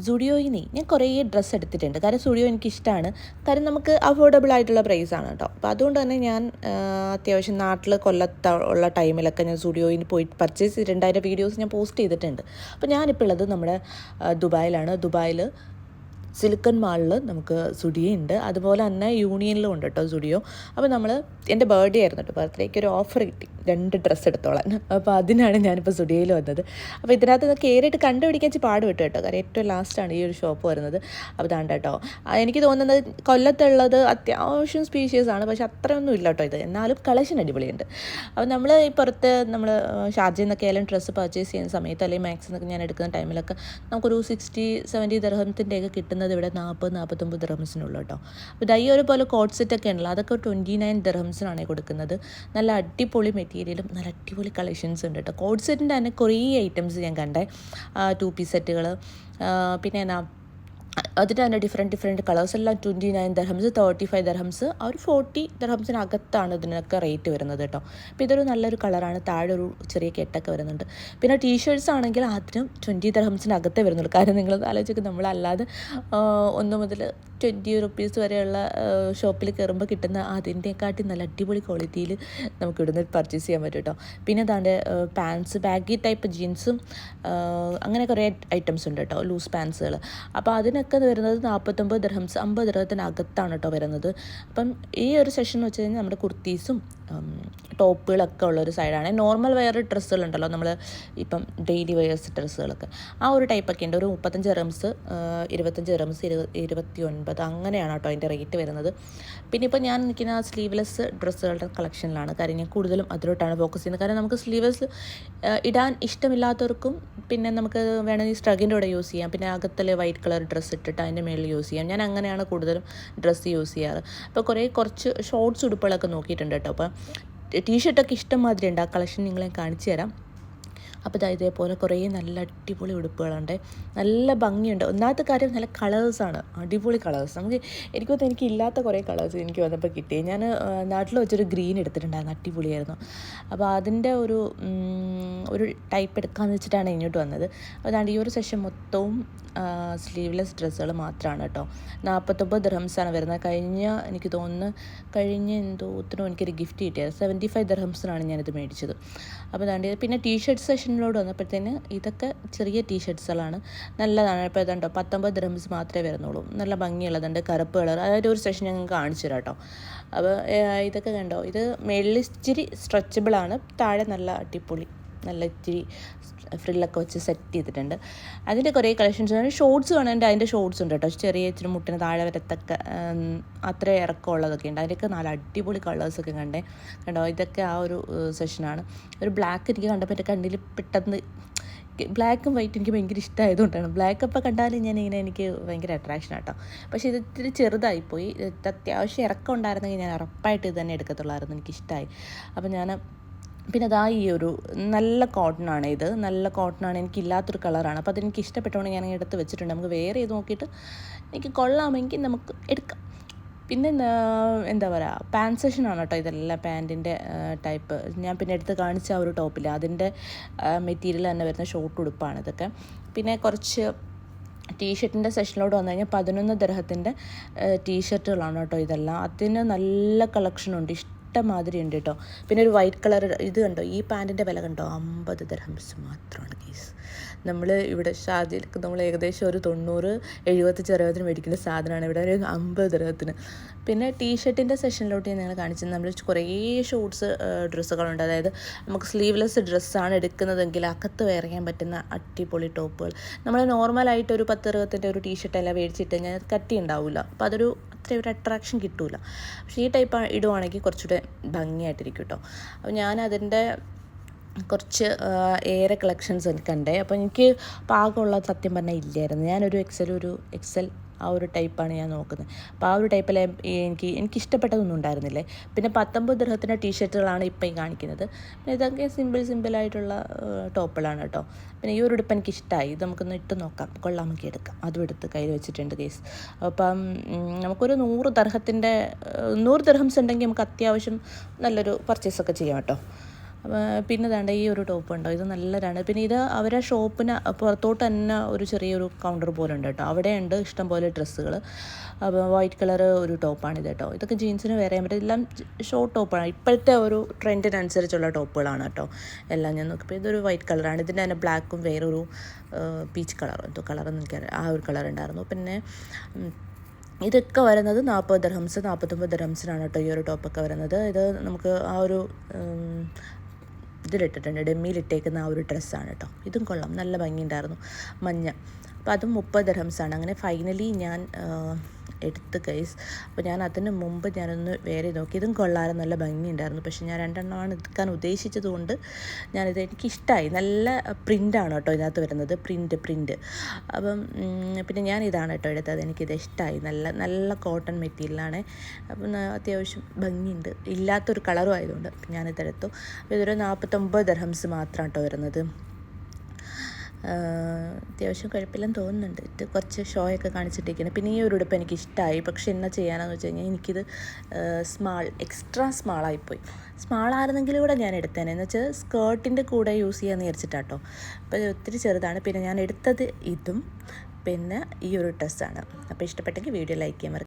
സുഡിയോയിന്ന് ഞാൻ കുറേ ഡ്രസ്സ് എടുത്തിട്ടുണ്ട്. കാരണം സുഡിയോ എനിക്കിഷ്ടമാണ്. കാരണം നമുക്ക് അഫോർഡബിൾ ആയിട്ടുള്ള പ്രൈസാണ് കേട്ടോ. അപ്പോൾ അതുകൊണ്ട് തന്നെ ഞാൻ അത്യാവശ്യം നാട്ടിൽ കൊല്ലത്ത് ഉള്ള ടൈമിലൊക്കെ ഞാൻ സുഡിയോയിൽ പോയി പർച്ചേസ് ചെയ്തിട്ടുണ്ട്. അതിൻ്റെ വീഡിയോസ് ഞാൻ പോസ്റ്റ് ചെയ്തിട്ടുണ്ട്. അപ്പോൾ ഞാനിപ്പോൾ ഉള്ളത് നമ്മുടെ ദുബായിലാണ്. ദുബായിൽ സിലിക്കൺ മാളിൽ നമുക്ക് സുഡിയോ ഉണ്ട്. അതുപോലെ തന്നെ യൂണിയനിലും ഉണ്ട് കേട്ടോ സുഡിയോ. അപ്പോൾ എൻ്റെ ബർത്ത്ഡേ ആയിരുന്നു കേട്ടോ. ബർത്ത്ഡേക്ക് ഒരു ഓഫർ കിട്ടി 2 ഡ്രസ്സ് എടുത്തോളാൻ. അപ്പോൾ അതിനാണ് ഞാനിപ്പോൾ സുഡിയോയിൽ വന്നത്. അപ്പോൾ ഇതിനകത്ത് നിന്ന് കയറിയിട്ട് കണ്ടുപിടിക്കാൻ പാട് വിട്ടു കേട്ടോ. കാരണം ഏറ്റവും ലാസ്റ്റാണ് ഈ ഒരു ഷോപ്പ് വരുന്നത്. അപ്പോൾ ഇതാണ്ട് കേട്ടോ. എനിക്ക് തോന്നുന്നത് കൊല്ലത്തുള്ളത് അത്യാവശ്യം സ്പീഷ്യസാണ്, പക്ഷെ അത്രയൊന്നും ഇല്ല കേട്ടോ ഇത്. എന്നാലും കളക്ഷൻ അടിപൊളിയുണ്ട്. അപ്പോൾ നമ്മൾ ഈ പുറത്ത് നമ്മൾ ഷാർജയിൽ നിന്നൊക്കെ ആയാലും ഡ്രസ്സ് പർച്ചേസ് ചെയ്യുന്ന സമയത്ത് അല്ലെങ്കിൽ മാക്സിൽ നിന്നൊക്കെ ഞാൻ എടുക്കുന്ന ടൈമിലൊക്കെ നമുക്കൊരു 60-70 ദിർഹത്തിൻ്റെയൊക്കെ കിട്ടുന്നത് ഇവിടെ 40-49 ദിർഹംസിനുള്ളൂ കേട്ടോ. അപ്പോൾ ഇതായി ഒരുപോലെ കോട്ട് സെറ്റൊക്കെ ഉണ്ടല്ലോ, അതൊക്കെ 29 ദിർഹംസിനാണ് കൊടുക്കുന്നത്. നല്ല അടിപൊളി മെറ്റീരിയലും നല്ല അടിപൊളി കളക്ഷൻസ് ഉണ്ട് കേട്ടോ. കോട്ട് സെറ്റിൻ്റെ തന്നെ കുറേ ഐറ്റംസ് ഞാൻ കണ്ടേ. 2 പീസ് സെറ്റുകൾ, പിന്നെ എന്നാ അതിൻ്റെ തന്നെ ഡിഫറെൻറ്റ് കളേഴ്സ് എല്ലാം 29 ദിർഹംസ്, 35 ദിർഹംസ്, ആ ഒരു 40 ദിർഹംസിനകത്താണ് ഇതിനൊക്കെ റേറ്റ് വരുന്നത് കേട്ടോ. അപ്പോൾ ഇതൊരു നല്ലൊരു കളറാണ്. താഴെ ഒരു ചെറിയ കെട്ടൊക്കെ വരുന്നുണ്ട്. പിന്നെ ടീഷർട്ട്സ് ആണെങ്കിൽ അതിനും 20 ദിർഹംസിനകത്തേ വരുന്നുള്ളൂ. കാരണം നിങ്ങൾ ആലോചിക്കുക, നമ്മളല്ലാതെ 1 മുതൽ 20 റുപ്പീസ് വരെയുള്ള ഷോപ്പിൽ കയറുമ്പോൾ കിട്ടുന്ന അതിൻ്റെക്കാട്ടി നല്ല അടിപൊളി ക്വാളിറ്റിയിൽ നമുക്ക് ഇവിടുന്ന് പർച്ചേസ് ചെയ്യാൻ പറ്റും കേട്ടോ. പിന്നെ അതാണ്ട് പാൻസ്, ബാഗി ടൈപ്പ് ജീൻസും അങ്ങനെ കുറേ ഐറ്റംസ് ഉണ്ട് കേട്ടോ, ലൂസ് പാൻസുകൾ. അപ്പോൾ അതിനൊക്കെ വരുന്നത് 49 ദിർഹംസ്, 50 ദിർഹത്തിനകത്താണ് കേട്ടോ വരുന്നത്. അപ്പം ഈ ഒരു സെഷൻ എന്ന് വെച്ച് കഴിഞ്ഞാൽ നമ്മുടെ കുർത്തീസും ടോപ്പുകളൊക്കെ ഉള്ളൊരു സൈഡാണ്. നോർമൽ വെയർ ഡ്രസ്സുകളുണ്ടല്ലോ, നമ്മൾ ഇപ്പം ഡെയിലി വെയേഴ്സ് ഡ്രസ്സുകളൊക്കെ ആ ഒരു ടൈപ്പൊക്കെ ഉണ്ട്. ഒരു 35 ദിർഹംസ്, 25 ദിർഹംസ്, 29 അങ്ങനെയാണ് കേട്ടോ അതിൻ്റെ റേറ്റ് വരുന്നത്. പിന്നെ ഇപ്പോൾ ഞാൻ നിൽക്കുന്ന സ്ലീവ്ലെസ് ഡ്രസ്സുകളുടെ കളക്ഷനിലാണ്. കാര്യം ഞാൻ കൂടുതലും അതിലോട്ടാണ് ഫോക്കസ് ചെയ്യുന്നത്. കാരണം നമുക്ക് സ്ലീവ്ലെസ് ഇടാൻ ഇഷ്ടമില്ലാത്തവർക്കും പിന്നെ നമുക്ക് വേണമെങ്കിൽ സ്ട്രഗിൻ്റെ കൂടെ യൂസ് ചെയ്യാം. പിന്നെ അകത്തിലെ വൈറ്റ് കളർ ഡ്രസ്സ് ഇട്ടിട്ട് അതിൻ്റെ മേളിൽ യൂസ് ചെയ്യാം. ഞാൻ അങ്ങനെയാണ് കൂടുതലും ഡ്രസ്സ് യൂസ് ചെയ്യാറ്. അപ്പോൾ കുറച്ച് ഷോർട്ട്സ് ഉടുപ്പുകളൊക്കെ നോക്കിയിട്ടുണ്ട് കേട്ടോ. അപ്പോൾ ടീഷർട്ടൊക്കെ ഇഷ്ടം മാതിരി ഉണ്ട്. ആ കളക്ഷൻ നിങ്ങളെ കാണിച്ചു തരാം. അപ്പോൾ ഇതേപോലെ കുറേ നല്ല അടിപൊളി ഉടുപ്പുകളുണ്ട്, നല്ല ഭംഗിയുണ്ട്. ഒന്നാമത്തെ കാര്യം നല്ല കളേഴ്സാണ്, അടിപൊളി കളേഴ്സ്. എനിക്ക് ഇല്ലാത്ത കുറേ കളേഴ്സ് എനിക്ക് വന്നപ്പോൾ കിട്ടി. ഞാൻ നാട്ടിൽ വെച്ചൊരു ഗ്രീൻ എടുത്തിട്ടുണ്ടായിരുന്നു, അടിപൊളിയായിരുന്നു. അപ്പോൾ അതിൻ്റെ ഒരു ടൈപ്പ് എടുക്കാമെന്ന് വെച്ചിട്ടാണ് ഇങ്ങോട്ട് വന്നത്. അതാണ്ട് ഈ ഒരു സെഷൻ മൊത്തവും സ്ലീവ്ലെസ് ഡ്രസ്സുകൾ മാത്രമാണ് കേട്ടോ. 49 ദിർഹംസാണ് വരുന്നത്. എനിക്ക് തോന്നുന്നു കഴിഞ്ഞ എന്തോത്തിനും എനിക്കൊരു ഗിഫ്റ്റ് കിട്ടിയത് 75 ദിർഹംസിനാണ് ഞാനിത് മേടിച്ചത്. അപ്പോൾ അതാണ്ട് പിന്നെ ടീഷർട്ട് സെഷനിലോട് വന്നപ്പോഴത്തേന് ഇതൊക്കെ ചെറിയ ടീഷർട്ട്സുകളാണ്, നല്ലതാണ്. ഇപ്പോൾ ഇതുണ്ടോ 19 ദിർഹംസ് മാത്രമേ വരുന്നുള്ളൂ. നല്ല ഭംഗിയുള്ളതുണ്ട്, കറുപ്പ് കളർ. അതായത് ഒരു സെഷൻ ഞങ്ങൾക്ക് കാണിച്ചു തരാം കേട്ടോ. അപ്പോൾ ഇതൊക്കെ കണ്ടോ, ഇത് മേളിൽ ഇച്ചിരി സ്ട്രെച്ചബിളാണ്, താഴെ നല്ല അടിപൊളി നല്ല ഇച്ചിരി ഫ്രില്ലൊക്കെ വെച്ച് സെറ്റ് ചെയ്തിട്ടുണ്ട്. അതിൻ്റെ കുറേ കളക്ഷൻസ് ആണ്. ഷോർട്സ് വേണമെങ്കിൽ അതിൻ്റെ ഷോർട്സ് ഉണ്ട് കേട്ടോ, ചെറിയ ഇച്ചിരി മുട്ടിന് താഴെ വരത്തൊക്കെ അത്ര ഇറക്കമുള്ളതൊക്കെ ഉണ്ട്. അതിൻ്റെയൊക്കെ നല്ല അടിപൊളി കളേഴ്സൊക്കെ കണ്ടോ. ഇതൊക്കെ ആ ഒരു സെഷനാണ്. ഒരു ബ്ലാക്ക് എനിക്ക് കണ്ടപ്പോൾ എൻ്റെ കണ്ണിൽ പെട്ടെന്ന് ബ്ലാക്കും വൈറ്റ് എനിക്ക് ഭയങ്കര ഇഷ്ടമായതുകൊണ്ടാണ്. ബ്ലാക്ക് അപ്പോൾ കണ്ടാലും എനിക്ക് ഭയങ്കര അട്രാക്ഷൻ ആട്ടോ. പക്ഷേ ഇത് ഇത്തിരി ചെറുതായിപ്പോയി. അത്യാവശ്യം ഇറക്കം ഉണ്ടായിരുന്നെങ്കിൽ ഞാൻ ഉറപ്പായിട്ട് ഇത് തന്നെ എടുക്കത്തുള്ളായിരുന്നു. എനിക്കിഷ്ടമായി. അപ്പോൾ ഞാൻ പിന്നെ അതാ ഈ ഒരു നല്ല കോട്ടണാണ്, ഇത് നല്ല കോട്ടണാണ്, എനിക്കില്ലാത്തൊരു കളറാണ്. അപ്പോൾ അതെനിക്ക് ഇഷ്ടപ്പെട്ടുകൊണ്ട് ഞാൻ എടുത്ത് വെച്ചിട്ടുണ്ട്. നമുക്ക് വേറെ ചെയ്ത് നോക്കിയിട്ട് എനിക്ക് കൊള്ളാമെങ്കിൽ നമുക്ക് എടുക്കാം. പിന്നെ എന്താ പറയുക, പാൻറ് സെഷനാണ് കേട്ടോ ഇതെല്ലാം. പാൻറ്റിൻ്റെ ടൈപ്പ് ഞാൻ പിന്നെ എടുത്ത് കാണിച്ച ആ ഒരു ടോപ്പില്ല, അതിൻ്റെ മെറ്റീരിയൽ തന്നെ വരുന്ന ഷോർട്ട് ഉടുപ്പാണ് ഇതൊക്കെ. പിന്നെ കുറച്ച് ടീഷർട്ടിൻ്റെ സെഷനിലോട്ട് വന്നു കഴിഞ്ഞാൽ 11 ദിർഹത്തിൻ്റെ ടീഷർട്ടുകളാണ് കേട്ടോ ഇതെല്ലാം. അതിന് നല്ല കളക്ഷനുണ്ട്, ഇഷ്ടമാതിരി ഉണ്ട് കേട്ടോ. പിന്നെ ഒരു വൈറ്റ് കളർ ഇത് കണ്ടോ, ഈ പാൻറ്റിൻ്റെ വില കണ്ടോ, 50 ദിർഹംസ് മാത്രമാണ് കേസ്. നമ്മൾ ഇവിടെ ഷാർജയിലൊക്കെ നമ്മൾ ഏകദേശം ഒരു 90-75 ദിർഹത്തിന് മേടിക്കുന്ന സാധനമാണ് ഇവിടെ ഒരു 50 ദിർഹത്തിന്. പിന്നെ ടീഷർട്ടിൻ്റെ സെഷനിലോട്ട് നിങ്ങൾ കാണിച്ചത് നമ്മൾ കുറേ ഷോർട്സ് ഡ്രസ്സുകളുണ്ട്. അതായത് നമുക്ക് സ്ലീവ്ലെസ് ഡ്രസ്സാണ് എടുക്കുന്നതെങ്കിൽ അകത്ത് വെയർ ചെയ്യാൻ പറ്റുന്ന അടിപൊളി ടോപ്പുകൾ. നമ്മൾ നോർമലായിട്ട് ഒരു 10 ദിർഹത്തിൻ്റെ ഒരു ടീഷർട്ടെല്ലാം മേടിച്ചിട്ട് കഴിഞ്ഞാൽ കട്ടി ഉണ്ടാവില്ല. അപ്പോൾ അതൊരു അത്രയും ഒരു അട്രാക്ഷൻ കിട്ടില്ല. പക്ഷേ ഈ ടൈപ്പ് ഇടുവാണെങ്കിൽ കുറച്ചുകൂടെ ഭംഗിയായിട്ടിരിക്കും കേട്ടോ. അപ്പോൾ ഞാനതിൻ്റെ കുറച്ച് ഏറെ കളക്ഷൻസ് കണ്ടേ. അപ്പോൾ എനിക്ക് പാകമുള്ള സത്യം പറഞ്ഞാൽ ഇല്ലായിരുന്നു. ഞാനൊരു എക്സൽ ആ ഒരു ടൈപ്പാണ് ഞാൻ നോക്കുന്നത്. അപ്പോൾ ആ ഒരു ടൈപ്പിൽ എനിക്ക് ഇഷ്ടപ്പെട്ടതൊന്നും ഉണ്ടായിരുന്നില്ലേ. പിന്നെ 19 ദിർഹത്തിൻ്റെ ടീഷർട്ടുകളാണ് ഇപ്പം ഈ കാണിക്കുന്നത്. പിന്നെ ഇതൊക്കെ സിമ്പിളായിട്ടുള്ള ടോപ്പുകളാണ് കേട്ടോ. പിന്നെ ഈ ഒരു ഉടുപ്പ് എനിക്ക് ഇഷ്ടമായി. ഇത് നമുക്കൊന്ന് ഇട്ട് നോക്കാം, കൊള്ളാമൊക്കെ എടുക്കാം. അതും എടുത്ത് കയ്യിൽ വെച്ചിട്ടുണ്ട് കേസ്. അപ്പം നമുക്കൊരു 100 ദിർഹംസ് ഉണ്ടെങ്കിൽ നമുക്ക് അത്യാവശ്യം നല്ലൊരു പർച്ചേസൊക്കെ ചെയ്യാം കേട്ടോ. പിന്നെ ദാണ്ട ഈ ഒരു ടോപ്പ് ഉണ്ടോ, ഇത് നല്ലതാണ്. പിന്നെ ഇത് അവരെ ഷോപ്പിന് പുറത്തോട്ട് തന്നെ ഒരു ചെറിയൊരു കൗണ്ടർ പോലെ ഉണ്ട് കേട്ടോ, അവിടെയുണ്ട് ഇഷ്ടംപോലെ ഡ്രസ്സുകൾ. അപ്പോൾ വൈറ്റ് കളർ ഒരു ടോപ്പാണിത് കേട്ടോ. ഇതൊക്കെ ജീൻസിന് വേറെ ചെയ്യാൻ പറ്റും, എല്ലാം ഷോർട്ട് ടോപ്പാണ്, ഇപ്പോഴത്തെ ഒരു ട്രെൻഡിനനുസരിച്ചുള്ള ടോപ്പുകളാണ് കേട്ടോ എല്ലാം. ഞാൻ നോക്കിയപ്പോൾ ഇതൊരു വൈറ്റ് കളറാണ്, ഇതിൻ്റെ തന്നെ ബ്ലാക്കും വേറൊരു പീച്ച് കളർ, എന്തോ കളറെന്ന് എനിക്കറിയാം, ആ ഒരു കളർ ഉണ്ടായിരുന്നു. പിന്നെ ഇതൊക്കെ വരുന്നത് 40 ദിർഹംസ് 49 ദിർഹംസിനാണ് കേട്ടോ ഈ ഒരു ടോപ്പൊക്കെ വരുന്നത്. ഇത് നമുക്ക് ആ ഒരു ഇതിലിട്ടിട്ടുണ്ട്, ഡെമ്മിയിലിട്ടേക്കുന്ന ആ ഒരു ഡ്രസ്സാണ് കേട്ടോ. ഇതും കൊള്ളാം, നല്ല ഭംഗിയുണ്ടായിരുന്നു, മഞ്ഞ. അപ്പോൾ അതും 30 ദിർഹംസാണ്. അങ്ങനെ ഫൈനലി ഞാൻ എടുത്ത് ഗൈസ്. അപ്പോൾ ഞാൻ അതിന് മുമ്പ് ഞാനൊന്ന് വേറെ നോക്കി, ഇതും കൊള്ളാനും നല്ല ഭംഗിയുണ്ടായിരുന്നു. പക്ഷേ ഞാൻ 2 എണ്ണമാണ് എടുക്കാൻ ഉദ്ദേശിച്ചത് കൊണ്ട് ഞാനിത് എനിക്കിഷ്ടമായി. നല്ല പ്രിൻ്റാണ് കേട്ടോ ഇതിനകത്ത് വരുന്നത്, പ്രിൻ്റ്. അപ്പം പിന്നെ ഞാൻ ഇതാണ് കേട്ടോ എടുത്തത്, എനിക്കിത് ഇഷ്ടമായി. നല്ല കോട്ടൺ മെറ്റീരിയലാണ്. അപ്പം അത്യാവശ്യം ഭംഗിയുണ്ട്, ഇല്ലാത്തൊരു കളറും ആയതുകൊണ്ട് ഞാനിതെടുത്തു. അപ്പോൾ ഇതൊരു 49 ദിർഹംസ് മാത്രം കേട്ടോ വരുന്നത്. അത്യാവശ്യം കുഴപ്പമില്ലെന്ന് തോന്നുന്നുണ്ട്. ഇത് കുറച്ച് ഷോയൊക്കെ കാണിച്ചിട്ടിരിക്കുന്നത്. പിന്നെ ഈ ഒരു ഉടുപ്പ് എനിക്ക് ഇഷ്ടമായി, പക്ഷെ എന്നാ ചെയ്യാനാന്ന് വെച്ച് കഴിഞ്ഞാൽ എനിക്കിത് എക്സ്ട്രാ സ്മാളായിപ്പോയി. സ്മാളായിരുന്നെങ്കിലും കൂടെ ഞാൻ എടുത്തേനെ, എന്ന് വെച്ചാൽ സ്കേർട്ടിൻ്റെ കൂടെ യൂസ് ചെയ്യാമെന്ന് വിചാരിച്ചിട്ടാട്ടോ. അപ്പോൾ ഒത്തിരി ചെറുതാണ്. പിന്നെ ഞാൻ എടുത്തത് ഇതും പിന്നെ ഈ ഒരു ഡ്രസ്സാണ്. അപ്പോൾ ഇഷ്ടപ്പെട്ടെങ്കിൽ വീഡിയോ ലൈക്ക് ചെയ്യാൻ മറക്കരുത്.